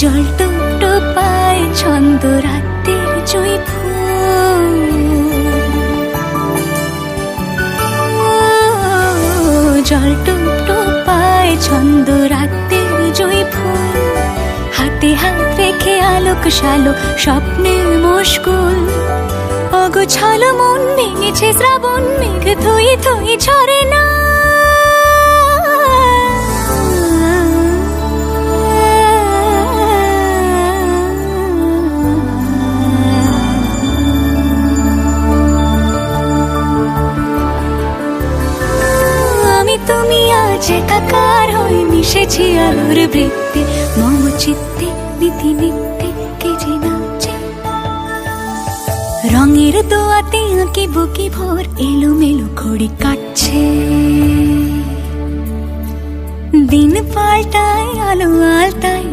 জল টুকটো পায় ছন্দ রাতের জুঁই ফুল, জল টুকটো পায় ছন্দ রাতের জুঁই ফুল, হাতে হাত রেখে আলোক শালো স্বপ্নের মশগুল। অগোছালো মন ভেঙেছে শ্রাবণ মেঘ থই থই ঝরে না, আমি তুমি আজ একাকার হয়ে মিশেছি আলোর বৃত্তে, মম চিত্তে নীতি নিত্যে কে যে নাচে। রঙের দোয়াতে আঁকি বুকি ভোর এলোমেলো ঘড়ি কাটছে, দিন পাল্টায় আলো আলতায়